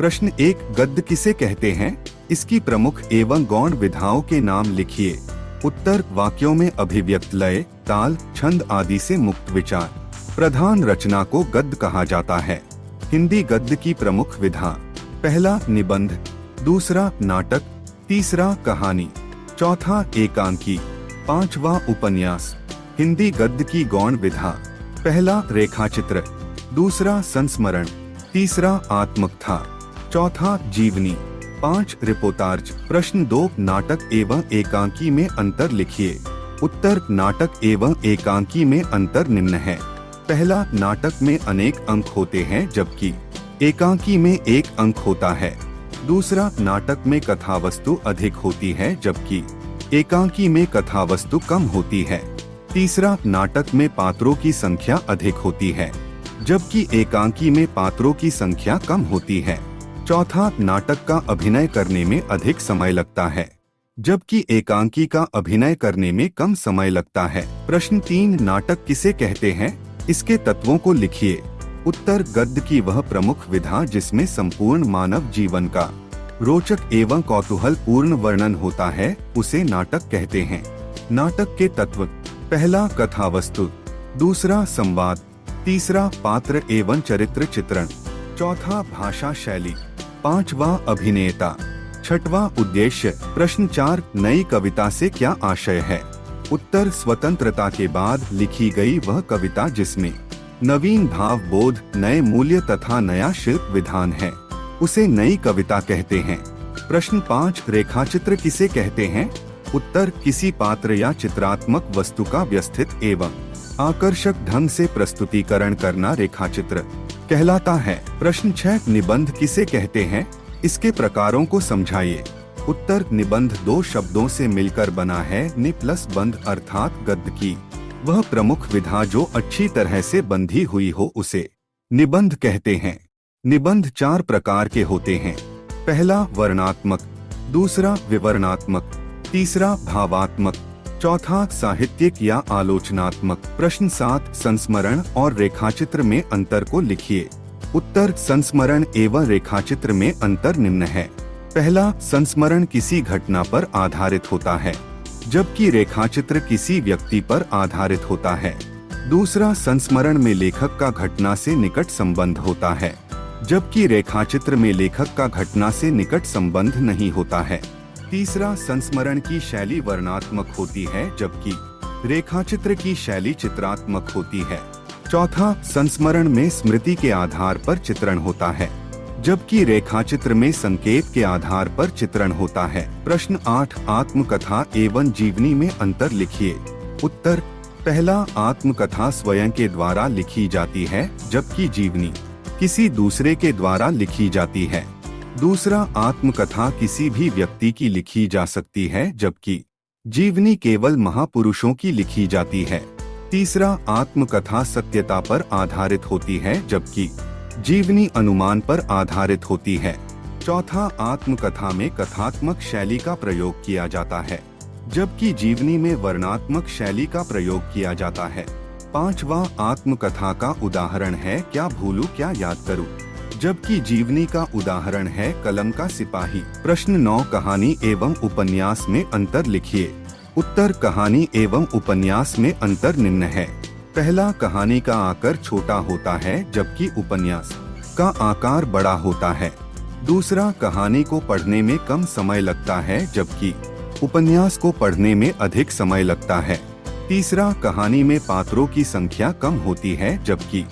प्रश्न 1, गद्य किसे कहते हैं? इसकी प्रमुख एवं गौण विधाओं के नाम लिखिए। उत्तर, वाक्यों में अभिव्यक्त लय, ताल, छंद आदि से मुक्त विचार प्रधान रचना को गद्य कहा जाता है। हिंदी गद्य की प्रमुख विधा: पहला निबंध, दूसरा नाटक, तीसरा कहानी, चौथा एकांकी, पांचवा उपन्यास। हिंदी गद्य की गौण विधा: पहला रेखाचित्र, दूसरा संस्मरण, तीसरा आत्मकथा, चौथा जीवनी, 5 रिपोर्टाज। प्रश्न 2, नाटक एवं एकांकी में अंतर लिखिए। उत्तर, नाटक एवं एकांकी में अंतर निम्न है। पहला, नाटक में अनेक अंक होते हैं जबकि एकांकी में 1 अंक होता है। दूसरा, नाटक में कथावस्तु अधिक होती है जबकि एकांकी में कथावस्तु कम होती है। तीसरा, नाटक में पात्रों की संख्या अधिक होती है जबकि एकांकी में पात्रों की संख्या कम होती है। चौथा, नाटक का अभिनय करने में अधिक समय लगता है जबकि एकांकी का अभिनय करने में कम समय लगता है। प्रश्न 3, नाटक किसे कहते हैं? इसके तत्वों को लिखिए। उत्तर, गद्य की वह प्रमुख विधा जिसमें संपूर्ण मानव जीवन का रोचक एवं कौतूहल पूर्ण वर्णन होता है उसे नाटक कहते हैं। नाटक के तत्व: पहला कथावस्तु, दूसरा संवाद, तीसरा पात्र एवं चरित्र चित्रण, चौथा भाषा शैली, पांचवा अभिनेता, छठवां उद्देश्य। प्रश्न 4, नई कविता से क्या आशय है? उत्तर, स्वतंत्रता के बाद लिखी गई वह कविता जिसमें नवीन भाव बोध, नए मूल्य तथा नया शिल्प विधान है उसे नई कविता कहते हैं। प्रश्न 5, रेखाचित्र किसे कहते हैं? उत्तर, किसी पात्र या चित्रात्मक वस्तु का व्यवस्थित एवं आकर्षक ढंग से प्रस्तुतिकरण करना रेखाचित्र कहलाता है। प्रश्न 6, निबंध किसे कहते हैं? इसके प्रकारों को समझाइए। उत्तर, निबंध 2 शब्दों से मिलकर बना है। नि प्लस बंध अर्थात गद्य की वह प्रमुख विधा जो अच्छी तरह से बंधी हुई हो उसे निबंध कहते हैं। निबंध 4 प्रकार के होते हैं। पहला वर्णात्मक, दूसरा विवरणात्मक, तीसरा भावात्मक, चौथा साहित्यिक या आलोचनात्मक। प्रश्न 7, संस्मरण और रेखाचित्र में अंतर को लिखिए। उत्तर, संस्मरण एवं रेखाचित्र में अंतर निम्न है। पहला, संस्मरण किसी घटना पर आधारित होता है जबकि रेखाचित्र किसी व्यक्ति पर आधारित होता है। दूसरा, संस्मरण में लेखक का घटना से निकट संबंध होता है जबकि रेखाचित्र में लेखक का घटना से निकट संबंध नहीं होता है। तीसरा, संस्मरण की शैली वर्णात्मक होती है जबकि रेखाचित्र की शैली चित्रात्मक होती है। चौथा, संस्मरण में स्मृति के आधार पर चित्रण होता है जबकि रेखाचित्र में संकेत के आधार पर चित्रण होता है। प्रश्न 8, आत्मकथा एवं जीवनी में अंतर लिखिए। उत्तर, पहला, आत्मकथा स्वयं के द्वारा लिखी जाती है जबकि जीवनी किसी दूसरे के द्वारा लिखी जाती है। दूसरा, आत्मकथा किसी भी व्यक्ति की लिखी जा सकती है जबकि जीवनी केवल महापुरुषों की लिखी जाती है। तीसरा, आत्मकथा सत्यता पर आधारित होती है जबकि जीवनी अनुमान पर आधारित होती है। चौथा, आत्मकथा में कथात्मक शैली का प्रयोग किया जाता है जबकि जीवनी में वर्णात्मक शैली का प्रयोग किया जाता है। पांचवा, आत्मकथा का उदाहरण है क्या भूलूं क्या याद करूं जबकि जीवनी का उदाहरण है कलम का सिपाही। प्रश्न 9, कहानी एवं उपन्यास में अंतर लिखिए। उत्तर, कहानी एवं उपन्यास में अंतर निम्न है। पहला, कहानी का आकार छोटा होता है जबकि उपन्यास का आकार बड़ा होता है। दूसरा, कहानी को पढ़ने में कम समय लगता है जबकि उपन्यास को पढ़ने में अधिक समय लगता है। तीसरा, कहानी में पात्रों की संख्या कम होती है जबकि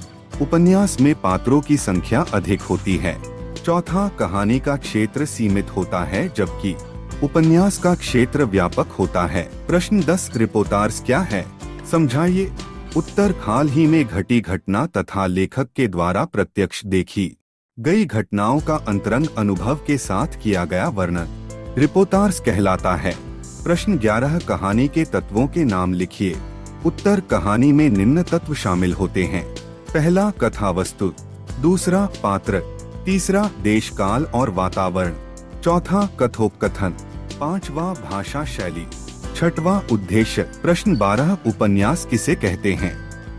उपन्यास में पात्रों की संख्या अधिक होती है। चौथा, कहानी का क्षेत्र सीमित होता है जबकि उपन्यास का क्षेत्र व्यापक होता है। प्रश्न 10, रिपोर्टाज क्या है? समझाइए। उत्तर, हाल ही में घटी घटना तथा लेखक के द्वारा प्रत्यक्ष देखी गई घटनाओं का अंतरंग अनुभव के साथ किया गया वर्णन रिपोर्टाज कहलाता है। प्रश्न 11, कहानी के तत्वों के नाम लिखिए। उत्तर, कहानी में निम्न तत्व शामिल होते हैं। पहला, कथावस्तु, दूसरा पात्र, तीसरा देश काल और वातावरण, चौथा कथोपकथन, पांचवा भाषा शैली, छठवां उद्देश्य। प्रश्न 12, उपन्यास किसे कहते हैं?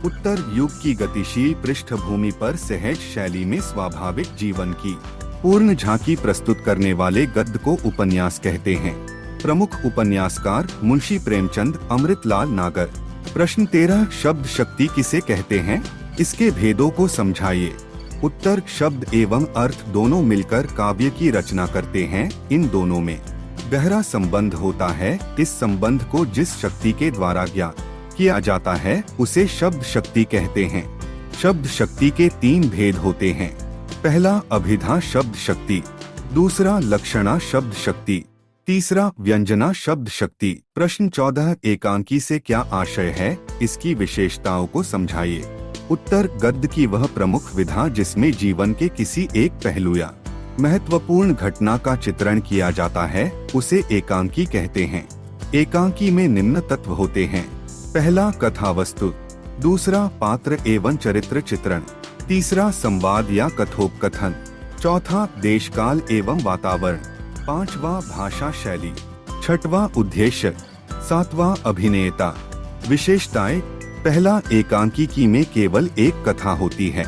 उत्तर, युग की गतिशील पृष्ठभूमि पर सहज शैली में स्वाभाविक जीवन की पूर्ण झांकी प्रस्तुत करने वाले गद्य को उपन्यास कहते हैं। प्रमुख उपन्यासकार मुंशी प्रेमचंद, अमृतलाल नागर। प्रश्न 13, शब्द शक्ति किसे कहते हैं? इसके भेदों को समझाइए। उत्तर, शब्द एवं अर्थ दोनों मिलकर काव्य की रचना करते हैं। इन दोनों में गहरा संबंध होता है। इस संबंध को जिस शक्ति के द्वारा ज्ञात किया जाता है उसे शब्द शक्ति कहते हैं। शब्द शक्ति के 3 भेद होते हैं। पहला, अभिधा शब्द शक्ति। दूसरा, लक्षणा शब्द शक्ति। तीसरा, व्यंजना शब्द शक्ति। प्रश्न 14, एकांकी से क्या आशय है? इसकी विशेषताओं को समझाइए। उत्तर, गद्य की वह प्रमुख विधा जिसमें जीवन के किसी एक पहलू या महत्वपूर्ण घटना का चित्रण किया जाता है उसे एकांकी कहते हैं। एकांकी में निम्न तत्व होते हैं। पहला, कथा वस्तु। दूसरा, पात्र एवं चरित्र चित्रण। तीसरा, संवाद या कथोपकथन। चौथा, देश काल एवं वातावरण। पांचवा, भाषा शैली। छठवां, उद्देश्य। सातवां, अभिनेता। विशेषताएं। पहला, एकांकी में केवल एक कथा होती है।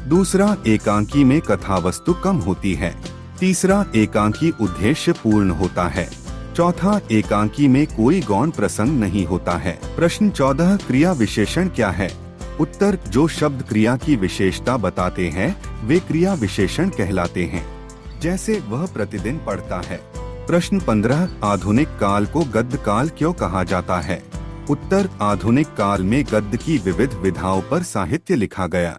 दूसरा, एकांकी में कथा वस्तु कम होती है। तीसरा, एकांकी उद्देश्य पूर्ण होता है। चौथा, एकांकी में कोई गौण प्रसंग नहीं होता है। प्रश्न 14, क्रिया विशेषण क्या है? उत्तर, जो शब्द क्रिया की विशेषता बताते हैं वे क्रिया विशेषण कहलाते हैं। जैसे वह प्रतिदिन पढ़ता है। प्रश्न 15, आधुनिक काल को गद्य काल क्यों कहा जाता है? उत्तर, आधुनिक काल में गद्य की विविध विधाओं पर साहित्य लिखा गया।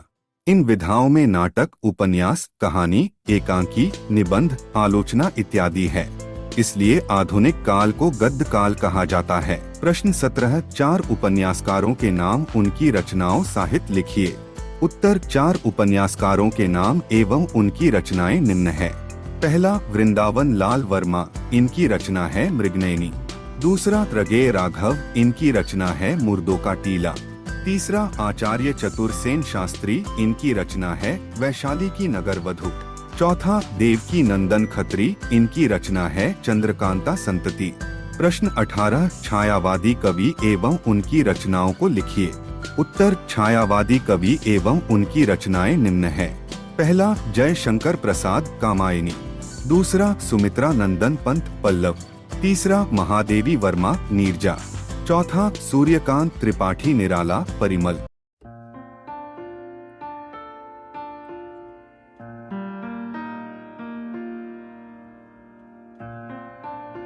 इन विधाओं में नाटक, उपन्यास, कहानी, एकांकी, निबंध, आलोचना इत्यादि है। इसलिए आधुनिक काल को गद्य काल कहा जाता है। प्रश्न 17, 4 उपन्यासकारों के नाम, उनकी रचनाओं, साहित्य लिखिए। उत्तर, 4 उपन्यासकारों के नाम एवं उनकी रचनाएं निम्न है। पहला, वृंदावन लाल वर्मा, इनकी रचना है मृगनयनी। दूसरा, त्रगेय राघव, इनकी रचना है मुर्दों का टीला। तीसरा, आचार्य चतुरसेन शास्त्री, इनकी रचना है वैशाली की नगरवधु। चौथा, देवकी नंदन खत्री, इनकी रचना है चंद्रकांता संतति। प्रश्न 18, छायावादी कवि एवं उनकी रचनाओं को लिखिए। उत्तर, छायावादी कवि एवं उनकी रचनाएं निम्न है। पहला, जयशंकर प्रसाद, कामायनी। दूसरा, सुमित्रा नंदन पंत, पल्लव। तीसरा, महादेवी वर्मा, नीरजा। चौथा, सूर्यकांत त्रिपाठी, निराला, परिमल।